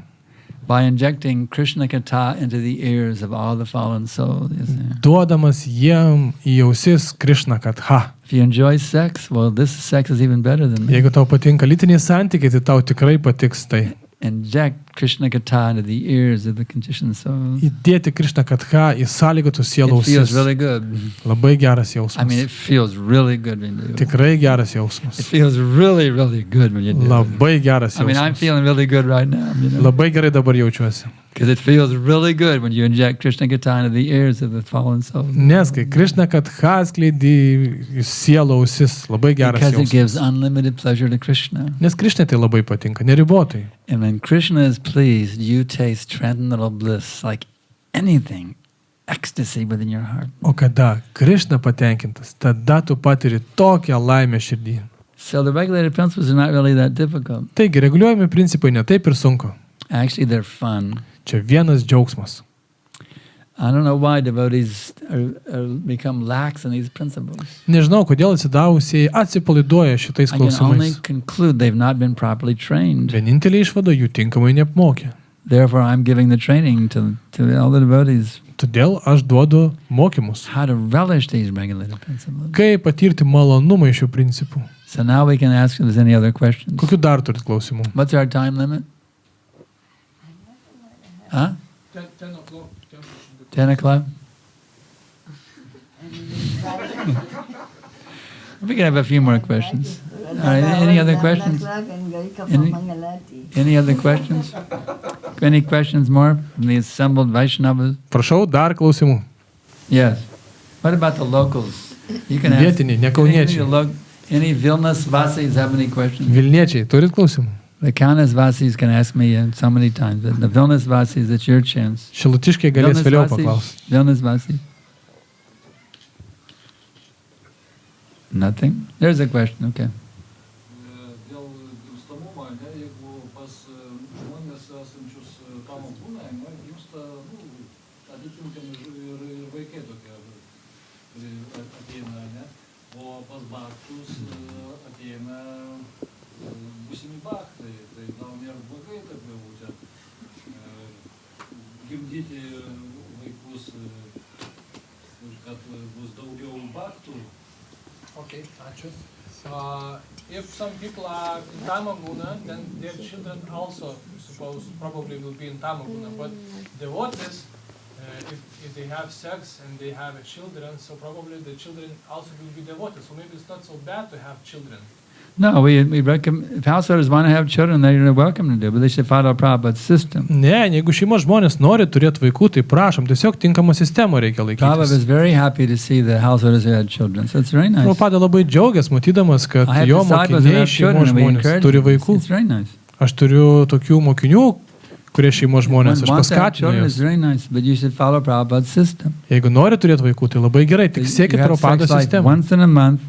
by injecting Krishna Kata into the ears of all the fallen souls? You see. Duodamas jiem į ausis Krishna Katha. If you enjoy sex, well, this sex is even better than that. Jeigu tau patinka lytiniai santykiai, tai tau tikrai patiks tai. Inject Krishna Kata into the ears of the conditioned souls. Įdėti Krishna Katha į sąlygotų sielų It feels ausis. really good. Labai geras I mean, jausmas. it feels really good when you do it. Tikrai geras It jausmas. feels really, really good when you do it. Labai geras I mean, I'm jausmas. feeling really good right now, Labai gerai dabar jaučiuosi. because it feels really good when you inject Krishna Kata into the ears of the fallen souls. Nes kai Krishna Katha skleidi į sielų ausis, labai geras Because it gives jausmas. unlimited pleasure to Krishna. Nes Krishna tai labai patinka, neribotai. And when Krishna is pleased, you taste transcendental bliss, like anything, ecstasy within your heart. O kada Krishna patenkintas, tada tu patiri tokią laimę širdį. So the regulated principles are not really that difficult. Taigi, reguliuojami principai netaip ir sunku. Actually, they're fun. Čia vienas džiaugsmas. I don't know why devotees become lax in these principles. Nežinau, kodėl atsidavusieji atsipalaiduoja šitais I can only klausimais. conclude they've not been properly trained. Vienintelė išvada jų tinkamai neapmokė. Therefore, I'm giving the training to all the devotees Todėl aš duodu mokymus. how to relish these regulated principles. Kaip patirti malonumą iš šių principų. So now we can ask if there's any other questions. Kokiu dar turit klausimų? What's our time limit? Huh? 10 o'clock? We can have a few more questions. All right, any other questions? Any other questions? Any questions more from the assembled Vaishnavas? Prašau, dar klausimų. Yes. What about the locals? You can ask. Vietiniai, ne kauniečiai. Any Vilnius Vasis have any questions? Vilniečiai, turit klausimų? The Kaunas Vasis can ask me so many times. But the Vilnius Vasis, it's your chance. Šilutiškiai galės vėliau paklausti. Vilnius Vasis. Nothing? There's a question, okay. Dėl gimstamumo, jeigu pas žmonės esančius kamo kūne, gimsta atitinkami ir vaikai tokie ateina, o pas baktus ateina būsimi baktai, tai gal nėra blogai taip jau čia gimdyti vaikus, kad bus daugiau baktų. Okay, ačiū. If some people are in Tamaguna, then their children also, probably will be in Tamaguna. But devotees, if they have sex and they have children, so probably the children also will be devotees. So maybe it's not so bad to have children. No, we recommend, if householders want to have children, they're welcome to do, but they should follow Prabhupada's system. Ne, jeigu šeimos žmonės nori turėti vaikų, tai prašom, tiesiog tinkamą sistemą reikia Prabhupada was laikytis. very happy to see the householders who had children, so it's very nice. Prabhupada labai džiaugiasi, matydamas, kad I have jo disciples who mokiniai have children šeimos and we žmonės encourage turi them. vaikų. It's very nice. Aš turiu tokių mokinių, kurie šeimos žmonės, aš Want to have paskatinu children is juos. very nice, but you should follow Prabhupada's system. Jeigu nori turėti vaikų, tai labai gerai, tik You siekit have Prabhupados sex like sistemą. once in a month,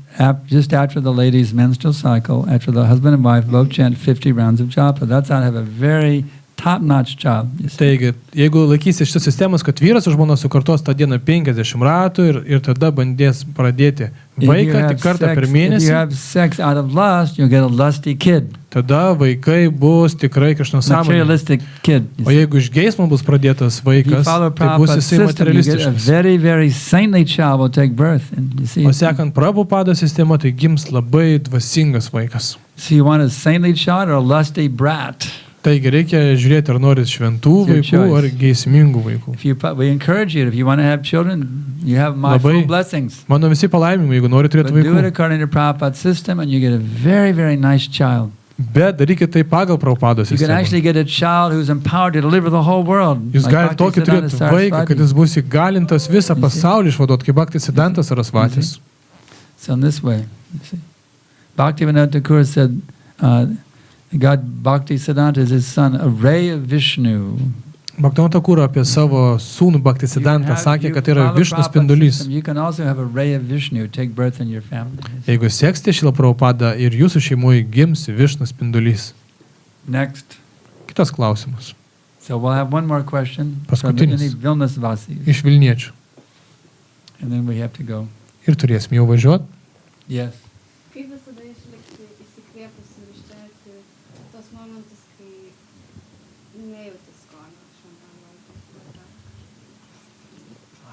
just after the lady's menstrual cycle, after the husband and wife both chant 50 rounds of japa. That's how to have a very top-notch job. Taigi, jeigu laikysi šitas sistemas, kad vyras su žmona sukartos tą dieną 50 ratų ir tada bandės pradėti vaiką tik kartą per If you mėnesį, have sex out of lust, you'll get a lusty kid. tada vaikai bus tikrai Krišnos sąmonė. Materialistic kid. O jeigu iš geismo bus pradėtas If you vaikas, follow tai bus Prabhupada's jisai system, you get a materialistiškas. very, very saintly child will take birth. And you see, O sekant Prabhupados sistemą, tai gims labai dvasingas vaikas. so you want a saintly child or a lusty brat? Taigi reikia žiūrėti, ar norit šventų It's your vaikų ar choice. geismingų vaikų. We encourage you, if you want to have children, you have my Labai. full blessings. Mano visi palaiminimai, jeigu nori turėti But do it vaikų. according to Prabhupada's system and you get a very, very nice child. Bet darykit tai pagal Prabhupados You can sistemą. actually get a child who's empowered to deliver the whole world. Jūs like galite tokį Bhaktisiddhanta turėti vaiką, kad Saraswati. jis bus įgalintas visą You see? pasaulį išvaduoti, kaip Bhaktisiddhantas Sarasvatis. So in this way, you see. Bhaktivinoda Thakur said, God Bhaktisiddhanta is his son, a ray of Vishnu. Bhaktivinoda Thakur apie savo sūnų Bhaktisiddhantą sakė, kad tai yra Višnu spindulys. You can also have a ray of Vishnu take birth in your family. Jeigu seksite Šilą Prabhupadą ir jūsų šeimoje gims Višnu spindulys. Next. Kitas klausimas. So we'll have one more question from Paskutinis. any Vilnius Vasis, Iš Vilniečių. and then we have to go. Ir turėsim jau važiuoti. Yes. Kaip visada išlikti įsikvėpusi ir ištelti tos momentus, kai nejauti skonio šventam laikui?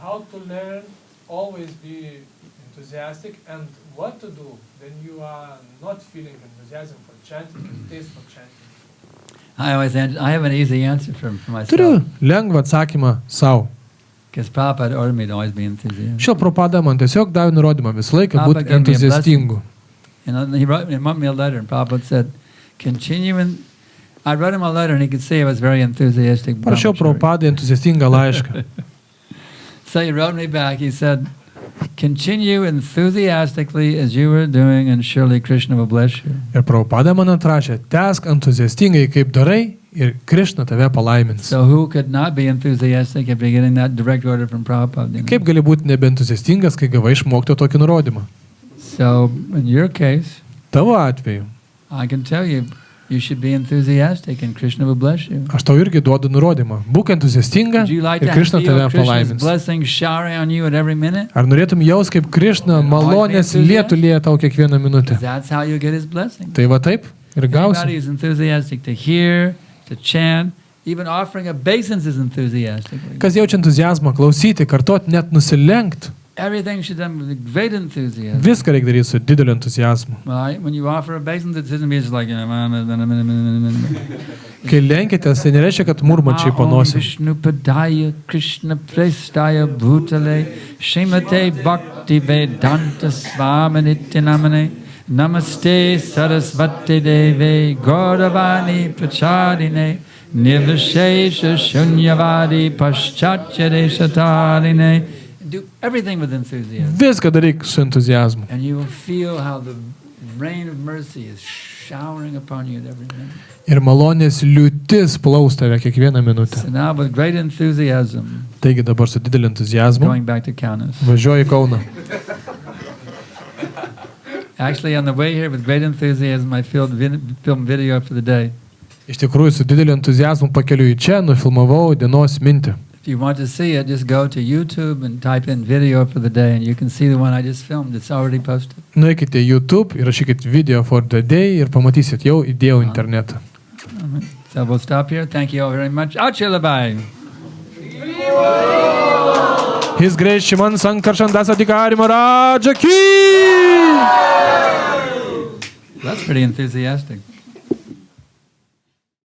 How to learn, always be enthusiastic, and what to do when you are not feeling enthusiasm for chanting and taste for chanting. I have an easy answer for myself. Turiu lengvą atsakymą savo. Because Prabhupada ordered me to always be enthusiastic. Šio Prabhupada man tiesiog davė nurodymą visą laiką Prabhupada būti gave me a entuziastingu. And he wrote me a letter, and Prabhupada said, continue in... I wrote him a letter, and he could see I was very enthusiastic. Parašiau Prabhupadai entuziastingą laišką. So he wrote me back, he said, continue enthusiastically as you were doing, and surely Krishna will bless you. Ir Prabhupada man atrašė, tęsk entuziastingai kaip darai ir Krishna tave palaimins. So who could not be enthusiastic after getting that direct order from Prabhupada? You know? Kaip gali būti nebeentuziastingas, kai gavai išmokti tokį nurodymą? So in your case, Tavo atveju, I can tell you, you should be enthusiastic and Krishna will bless you. aš tau irgi duodu nurodymą. Būk entuziastinga Would you like ir to Krishna feel tave Krishna's palaimins. blessings showering on you at every minute? Ar norėtum jaus, kaip Krishna malonės lietų lieja tau kiekvieną minutę? That's how you get his blessing. Tai va taip ir Anybody gausi. who's enthusiastic to hear, to chant, even offering obeisance is enthusiastic. Kas jaučia entuziazmą klausyti, kartot, net nusilenkt, Everything should be done with great enthusiasm. viską reikia daryti su dideliu entuziazmu. Right? When you offer obeisance, it doesn't be just like... Kai lenkitės, tai nereiškia, kad murmačiai panosi. Vishnu padaya Krishna prestaya bhutale Shrimate bhakti vedanta svamanitya namane Namaste sarasvati deve Gauravani prachadine Nirvishesha shunyavadi paschachyade satarine. Do everything with enthusiasm. Viską daryk su entuziazmu. And you will feel how the rain of mercy is showering upon you at every minute. Ir malonės liūtis plaus tave kiekvieną minutę. So now with great enthusiasm, Taigi dabar su dideliu entuziazmu going back to Kaunas. važiuoju į Kauną. Actually, on the way here with great enthusiasm, I filmed video for the day. Iš tikrųjų, su dideliu entuziazmu pakeliu į čia, nufilmavau dienos mintį. If you want to see it, just go to YouTube and type in video for the day, and you can see the one I just filmed. It's already posted. Nueikite į YouTube ir rašykit video for the day ir pamatysit, jau įdėjau internetą. So we'll stop here. Thank you all very much. Achila Bhai. His Grace Shriman Sankarshan Das Adhikari Maharaj ki! That's pretty enthusiastic.